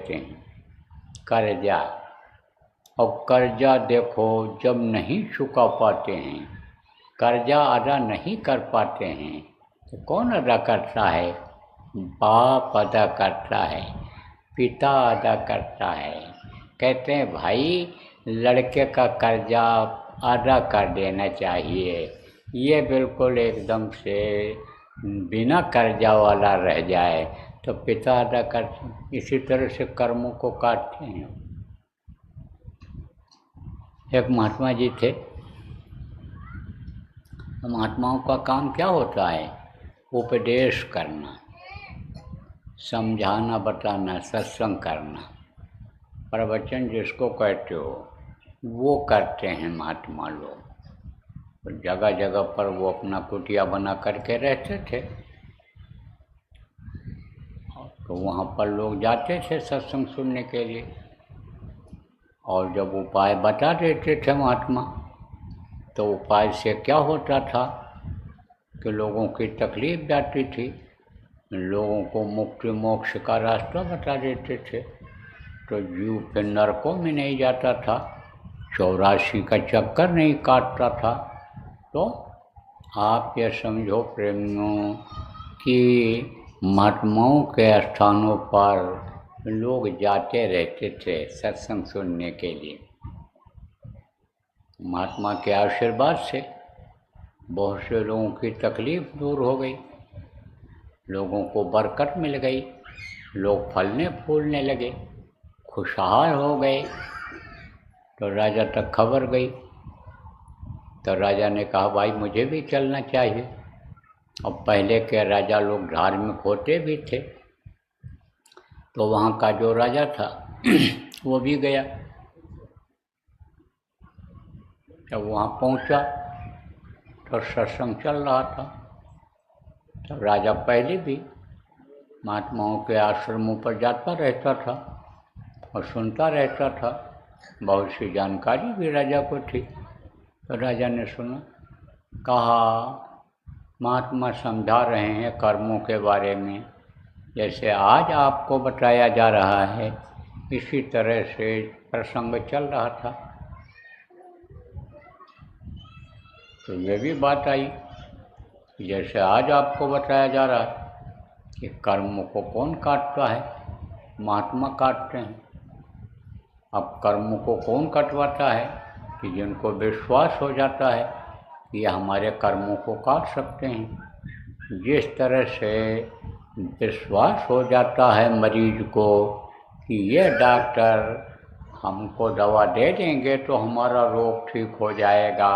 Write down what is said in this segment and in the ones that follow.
देते हैं, कर्जा। और कर्जा देखो जब नहीं चुका पाते हैं, कर्जा अदा नहीं कर पाते हैं, तो कौन अदा करता है? बाप अदा करता है, पिता अदा करता है। कहते हैं भाई लड़के का कर्जा अदा कर देना चाहिए, ये बिल्कुल एकदम से बिना कर्जा वाला रह जाए तो पिता अदा करते हैं। इसी तरह से कर्मों को काटते हैं। एक महात्मा जी थे, महात्माओं का काम क्या होता है? उपदेश करना, समझाना, बताना, सत्संग करना, प्रवचन जिसको कहते हो वो करते हैं महात्मा लोग। तो जगह जगह पर वो अपना कुटिया बना करके रहते थे, तो वहाँ पर लोग जाते थे सत्संग सुनने के लिए। और जब उपाय बता देते थे महात्मा, तो उपाय से क्या होता था कि लोगों की तकलीफ जाती थी, लोगों को मुक्ति मोक्ष का रास्ता बता देते थे, तो जीव फिर नरकों में नहीं जाता था, 84 का चक्कर नहीं काटता था। तो आप ये समझो प्रेमियों कि महात्माओं के स्थानों पर लोग जाते रहते थे सत्संग सुनने के लिए। महात्मा के आशीर्वाद से बहुत से लोगों की तकलीफ दूर हो गई, लोगों को बरकत मिल गई, लोग फलने फूलने लगे, खुशहाल हो गए। तो राजा तक खबर गई, तो राजा ने कहा भाई मुझे भी चलना चाहिए। अब पहले के राजा लोग धार्मिक होते भी थे, तो वहाँ का जो राजा था वो भी गया। जब वहाँ पहुँचा तो सत्संग चल रहा था, तो राजा पहले भी महात्माओं के आश्रमों पर जाता रहता था और सुनता रहता था, बहुत सी जानकारी भी राजा को थी। तो राजा ने सुना, कहा महात्मा समझा रहे हैं कर्मों के बारे में, जैसे आज आपको बताया जा रहा है इसी तरह से प्रसंग चल रहा था। तो ये भी बात आई, जैसे आज आपको बताया जा रहा है कि कर्म को कौन काटता है? महात्मा काटते हैं। अब कर्म को कौन कटवाता है? कि जिनको विश्वास हो जाता है कि ये हमारे कर्मों को काट सकते हैं। जिस तरह से विश्वास हो जाता है मरीज को कि ये डॉक्टर हमको दवा दे देंगे तो हमारा रोग ठीक हो जाएगा,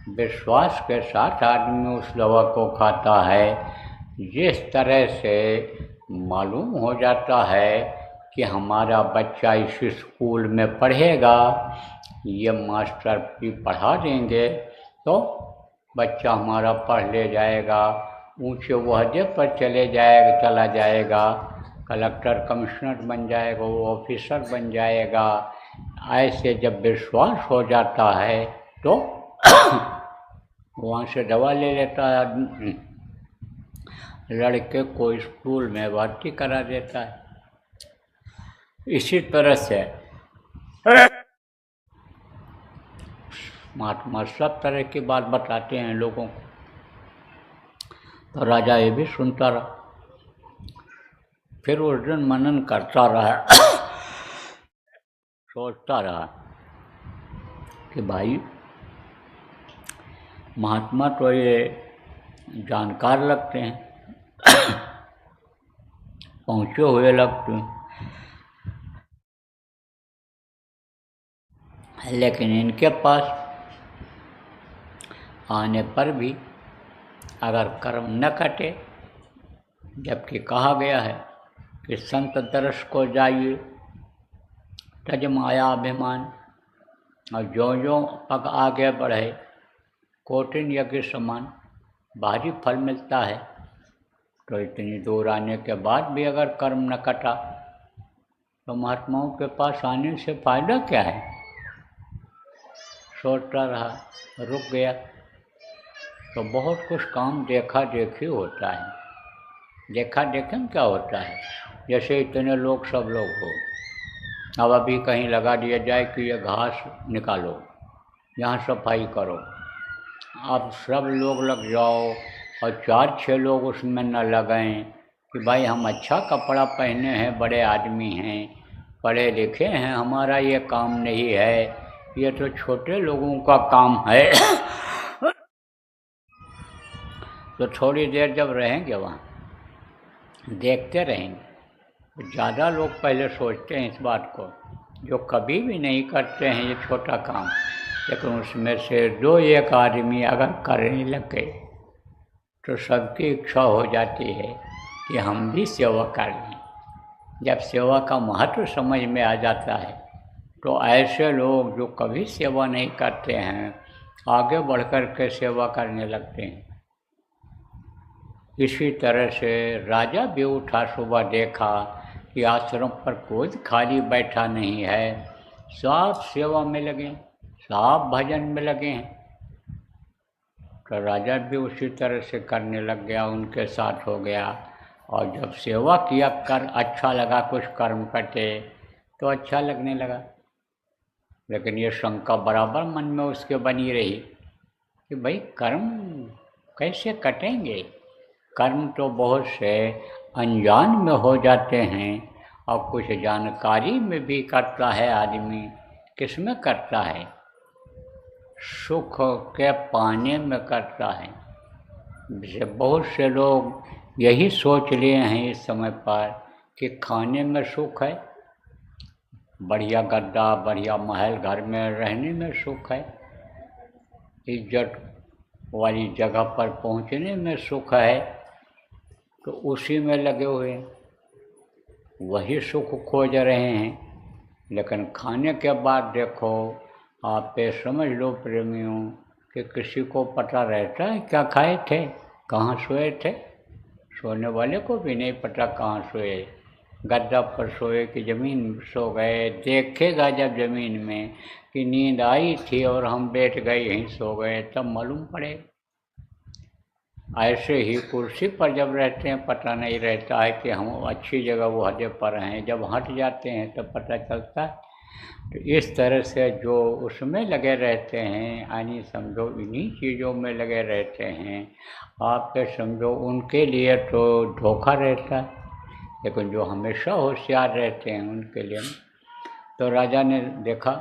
विश्वास के साथ आदमी उस दवा को खाता है। जिस तरह से मालूम हो जाता है कि हमारा बच्चा इस स्कूल में पढ़ेगा, ये मास्टर भी पढ़ा देंगे तो बच्चा हमारा पढ़ ले जाएगा, ऊंचे ओहदे पर चला जाएगा, कलेक्टर कमिश्नर बन जाएगा, वो ऑफिसर बन जाएगा। ऐसे जब विश्वास हो जाता है तो वहाँ से दवा ले लेता है आदमी, लड़के को स्कूल में भर्ती करा देता है। इसी तरह से महात्मा सब तरह की बात बताते हैं लोगों को। तो राजा ये भी सुनता रहा, फिर उस दिन मनन करता रहा सोचता रहा कि भाई महात्मा तो ये जानकार लगते हैं, पहुँचे हुए लगते हैं, लेकिन इनके पास आने पर भी अगर कर्म न कटे, जबकि कहा गया है कि संत दर्श को जाइए तज माया अभिमान, और जो पग आगे बढ़े कोटिन यज्ञ समान भारी फल मिलता है। तो इतनी दूर आने के बाद भी अगर कर्म न कटा तो महात्माओं के पास आने से फायदा क्या है? सोचता रहा, रुक गया। तो बहुत कुछ काम देखा देखी होता है। देखा देखी में क्या होता है? जैसे इतने लोग सब लोग हो, अब अभी कहीं लगा दिया जाए कि ये घास निकालो, यहाँ सफाई करो, अब सब लोग लग जाओ और 4-6 लोग उसमें न लगें कि भाई हम अच्छा कपड़ा पहने हैं, बड़े आदमी हैं, पढ़े लिखे हैं, हमारा ये काम नहीं है, ये तो छोटे लोगों का काम है। तो थोड़ी देर जब रहेंगे वहाँ, देखते रहेंगे, तो ज़्यादा लोग पहले सोचते हैं इस बात को, जो कभी भी नहीं करते हैं ये छोटा काम, लेकिन उसमें से 2-1 आदमी अगर करने लगे तो सबकी इच्छा हो जाती है कि हम भी सेवा कर लें। जब सेवा का महत्व समझ में आ जाता है तो ऐसे लोग जो कभी सेवा नहीं करते हैं आगे बढ़ कर के सेवा करने लगते हैं। इसी तरह से राजा भी उठा, सुबह देखा कि आश्रम पर कोई खाली बैठा नहीं है, सब सेवा में लगे, सब भजन में लगे हैं। तो राजा भी उसी तरह से करने लग गया, उनके साथ हो गया, और जब सेवा किया, कर अच्छा लगा, कुछ कर्म कटे तो अच्छा लगने लगा। लेकिन ये शंका बराबर मन में उसके बनी रही कि भाई कर्म कैसे कटेंगे, कर्म तो बहुत से अनजान में हो जाते हैं और कुछ जानकारी में भी करता है आदमी। किस में करता है? सुख के पाने में करता है। जैसे बहुत से लोग यही सोच लिए हैं इस समय पर कि खाने में सुख है, बढ़िया गद्दा, बढ़िया महल, घर में रहने में सुख है, इज्जत वाली जगह पर पहुंचने में सुख है, तो उसी में लगे हुए हैं, वही सुख खोज रहे हैं। लेकिन खाने के बाद देखो, आप ये समझ लो प्रेमियों कि किसी को पता रहता है क्या खाए थे, कहाँ सोए थे? सोने वाले को भी नहीं पता कहाँ सोए, गद्दा पर सोए कि ज़मीन सो गए। देखेगा जब ज़मीन में कि नींद आई थी और हम बैठ गए यहीं सो गए, तब मालूम पड़े। ऐसे ही कुर्सी पर जब रहते हैं पता नहीं रहता है कि हम अच्छी जगह वो हदे पर हैं, जब हट जाते हैं तब पता चलता है। तो इस तरह से जो उसमें लगे रहते हैं, यानी समझो इन्हीं चीज़ों में लगे रहते हैं, आप समझो उनके लिए तो धोखा रहता है, लेकिन जो हमेशा होशियार रहते हैं उनके लिए। तो राजा ने देखा,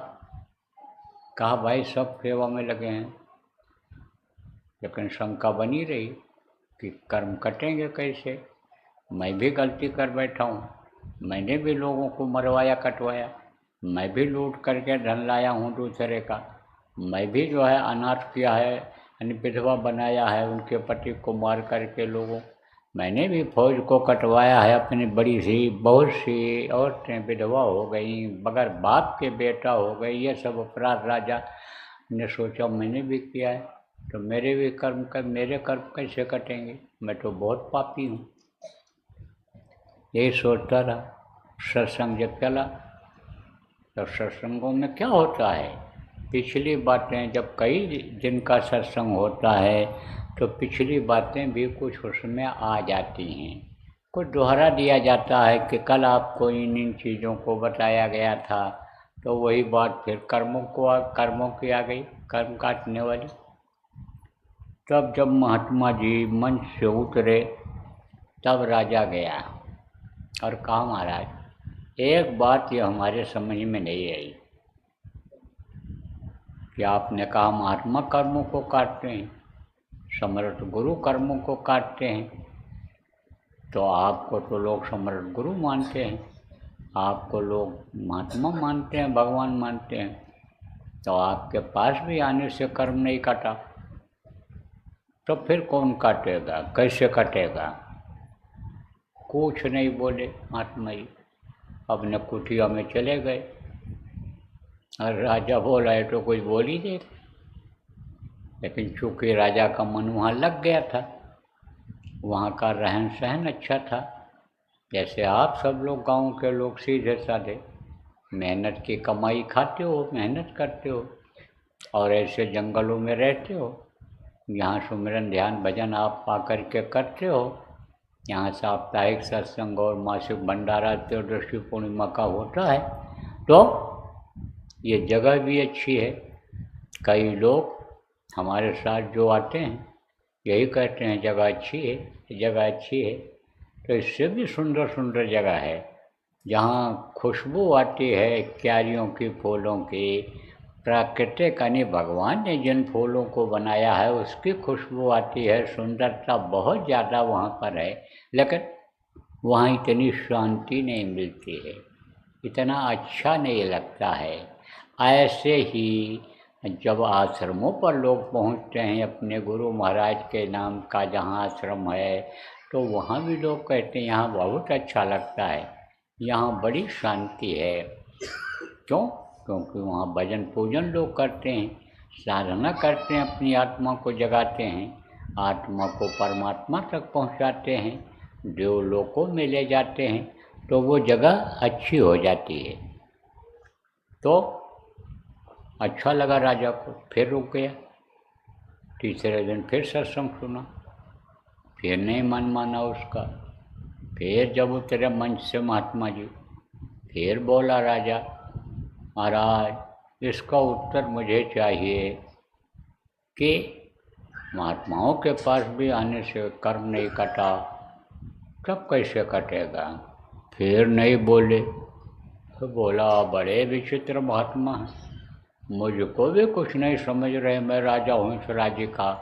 कहा भाई सब सेवा में लगे हैं, लेकिन शंका बनी रही कि कर्म कटेंगे कैसे। मैं भी गलती कर बैठा हूँ, मैंने भी लोगों को मरवाया कटवाया, मैं भी लूट करके धन लाया हूँ दूसरे का, मैं भी जो है अनाथ किया है, यानी विधवा बनाया है, उनके पति को मार करके लोगों, मैंने भी फौज को कटवाया है, अपनी बड़ी सी बहुत सी औरतें विधवा हो गई, बगैर बाप के बेटा हो गई, ये सब अपराध राजा ने सोचा मैंने भी किया है, तो मेरे भी मेरे कर्म कैसे कटेंगे, मैं तो बहुत पापी हूँ। यही सोचता रहा। सत्संग जब चला तो सत्संगों में क्या होता है, पिछली बातें, जब कई दिन का सत्संग होता है तो पिछली बातें भी कुछ उसमें आ जाती हैं, कुछ दोहरा दिया जाता है कि कल आपको इन चीज़ों को बताया गया था, तो वही बात फिर कर्मों की आ गई, कर्म काटने वाली। तब जब महात्मा जी मंच से उतरे तब राजा गया और कहा, महाराज एक बात ये हमारे समझ में नहीं आई कि आपने कहा महात्मा कर्मों को काटते हैं, समर्थ गुरु कर्मों को काटते हैं, तो आपको तो लोग समर्थ गुरु मानते हैं, आपको लोग महात्मा मानते हैं, भगवान मानते हैं, तो आपके पास भी आने से कर्म नहीं काटा, तो फिर कौन काटेगा, कैसे कटेगा? कुछ नहीं बोले महात्मा जी, अपने कुटिया में चले गए। और राजा बोला है तो कुछ बोल ही दे, लेकिन चूँकि राजा का मन वहाँ लग गया था, वहाँ का रहन सहन अच्छा था, जैसे आप सब लोग गांव के लोग सीधे साधे, मेहनत की कमाई खाते हो, मेहनत करते हो, और ऐसे जंगलों में रहते हो, यहाँ सुमिरन ध्यान भजन आप पा करके करते हो, यहाँ साप्ताहिक सत्संग और मासिक भंडारा त्रयोदशी पूर्णिमा का होता है, तो ये जगह भी अच्छी है। कई लोग हमारे साथ जो आते हैं यही कहते हैं जगह अच्छी है, जगह अच्छी है। तो इससे भी सुंदर सुंदर जगह है जहाँ खुशबू आती है क्यारियों की, फूलों की, प्राकृतिक यानी भगवान ने जिन फूलों को बनाया है उसकी खुशबू आती है। सुंदरता बहुत ज़्यादा वहाँ पर है, लेकिन वहाँ इतनी शांति नहीं मिलती है, इतना अच्छा नहीं लगता है। ऐसे ही जब आश्रमों पर लोग पहुँचते हैं, अपने गुरु महाराज के नाम का जहाँ आश्रम है, तो वहाँ भी लोग कहते हैं यहाँ बहुत अच्छा लगता है, यहाँ बड़ी शांति है। क्यों? क्योंकि वहाँ भजन पूजन लोग करते हैं, साधना करते हैं, अपनी आत्मा को जगाते हैं, आत्मा को परमात्मा तक पहुँचाते हैं, देवलोकों में ले जाते हैं, तो वो जगह अच्छी हो जाती है। तो अच्छा लगा राजा को, फिर रुक गया। तीसरे दिन फिर सत्संग सुना, फिर नहीं मन माना उसका। फिर जब उतरे मंच से महात्मा जी, फिर बोला राजा, महाराज इसका उत्तर मुझे चाहिए कि महात्माओं के पास भी आने से कर्म नहीं कटा, तब कैसे कटेगा? फिर नहीं बोले। तो बोला, बड़े विचित्र महात्मा हैं, मुझको भी कुछ नहीं समझ रहे, मैं राजा हूँ इस राज्य का,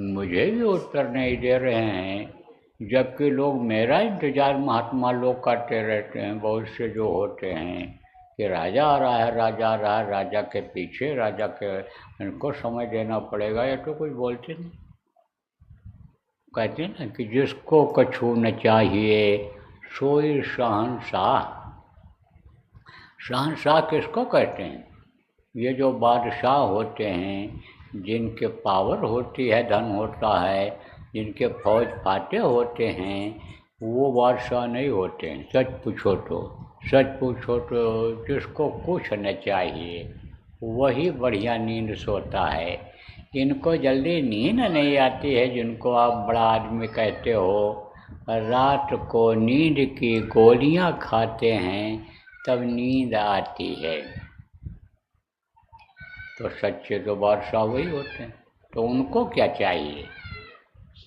मुझे भी उत्तर नहीं दे रहे हैं, जबकि लोग मेरा इंतजार महात्मा लोग करते रहते हैं, बहुत से जो होते हैं कि राजा आ रहा है, राजा आ रहा है, राजा के पीछे, राजा के इनको समय देना पड़ेगा, या तो कुछ बोलते नहीं। कहते हैं ना कि जिसको कछु न चाहिए सोई शहंशाह। शहंशाह किसको कहते हैं? ये जो बादशाह होते हैं, जिनके पावर होती है, धन होता है, जिनके फौज फाटे होते हैं, वो बादशाह नहीं होते हैं। सच पूछो तो जिसको कुछ न चाहिए वही बढ़िया नींद सोता है। इनको जल्दी नींद नहीं आती है, जिनको आप बड़ा आदमी कहते हो, रात को नींद की गोलियां खाते हैं तब नींद आती है। तो सच्चे तो बादशाह वही होते हैं। तो उनको क्या चाहिए?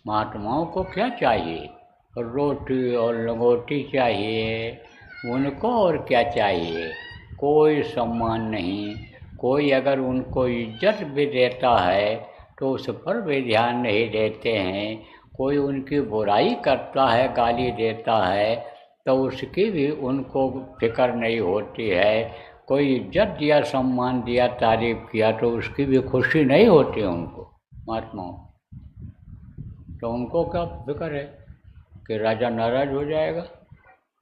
महात्माओं को क्या चाहिए? रोटी और लंगोटी चाहिए उनको, और क्या चाहिए? कोई सम्मान नहीं। कोई अगर उनको इज्जत भी देता है तो उस पर भी ध्यान नहीं देते हैं। कोई उनकी बुराई करता है, गाली देता है, तो उसकी भी उनको फिक्र नहीं होती है। कोई इज्जत दिया, सम्मान दिया, तारीफ किया, तो उसकी भी खुशी नहीं होती उनको, महात्माओं। तो उनको क्या फिक्र है कि राजा नाराज हो जाएगा,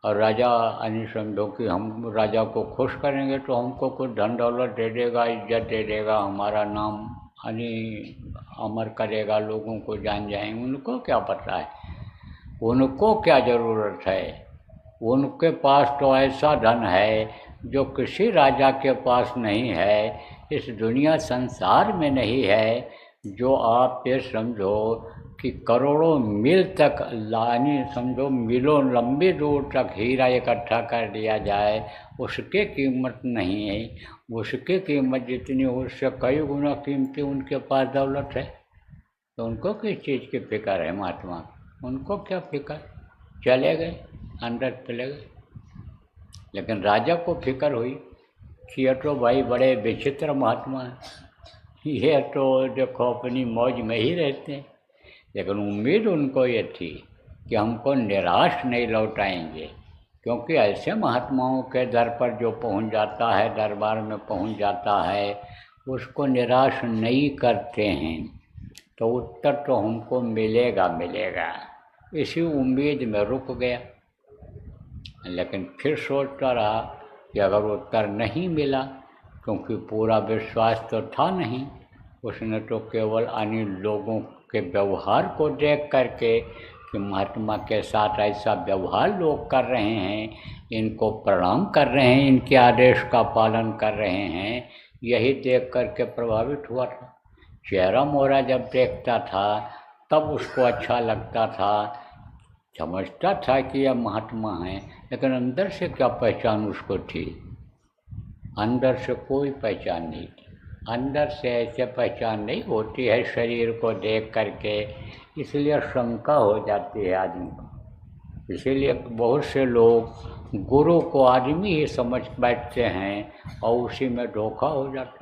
और राजा यानी समझो कि हम राजा को खुश करेंगे तो हमको कुछ धन दौलत दे देगा, इज्जत दे देगा, हमारा नाम यानी अमर करेगा, लोगों को जान जाएंगे। उनको क्या पता है, उनको क्या ज़रूरत है? उनके पास तो ऐसा धन है जो किसी राजा के पास नहीं है, इस दुनिया संसार में नहीं है। जो आप ये समझो कि करोड़ों मील तक, यानी समझो मीलों लंबी दूर तक हीरा इकट्ठा कर दिया जाए, उसकी कीमत नहीं है। उसकी कीमत जितनी, उससे कई गुना कीमती उनके पास दौलत है। तो उनको किस चीज़ की फिक्र है महात्मा? उनको क्या फिक्र? चले गए, अंदर चले गए। लेकिन राजा को फिक्र हुई कि ये तो भाई बड़े विचित्र महात्मा हैं, ये तो देखो अपनी मौज में ही रहते हैं। लेकिन उम्मीद उनको ये थी कि हमको निराश नहीं लौटाएंगे, क्योंकि ऐसे महात्माओं के दर पर जो पहुंच जाता है, दरबार में पहुंच जाता है, उसको निराश नहीं करते हैं। तो उत्तर तो हमको मिलेगा। इसी उम्मीद में रुक गया। लेकिन फिर सोचता रहा कि अगर उत्तर नहीं मिला, क्योंकि पूरा विश्वास तो था नहीं, उसने तो केवल अन्य लोगों के व्यवहार को देख करके कि महात्मा के साथ ऐसा व्यवहार लोग कर रहे हैं, इनको प्रणाम कर रहे हैं, इनके आदेश का पालन कर रहे हैं, यही देख करके प्रभावित हुआ था। चेहरा मोहरा जब देखता था तब उसको अच्छा लगता था, समझता था कि यह महात्मा हैं, लेकिन अंदर से क्या पहचान उसको थी? अंदर से कोई पहचान नहीं थी। अंदर से ऐसे पहचान नहीं होती है शरीर को देख करके, इसलिए शंका हो जाती है आदमी को। इसीलिए बहुत से लोग गुरु को आदमी ही समझ बैठते हैं और उसी में धोखा हो जाता है।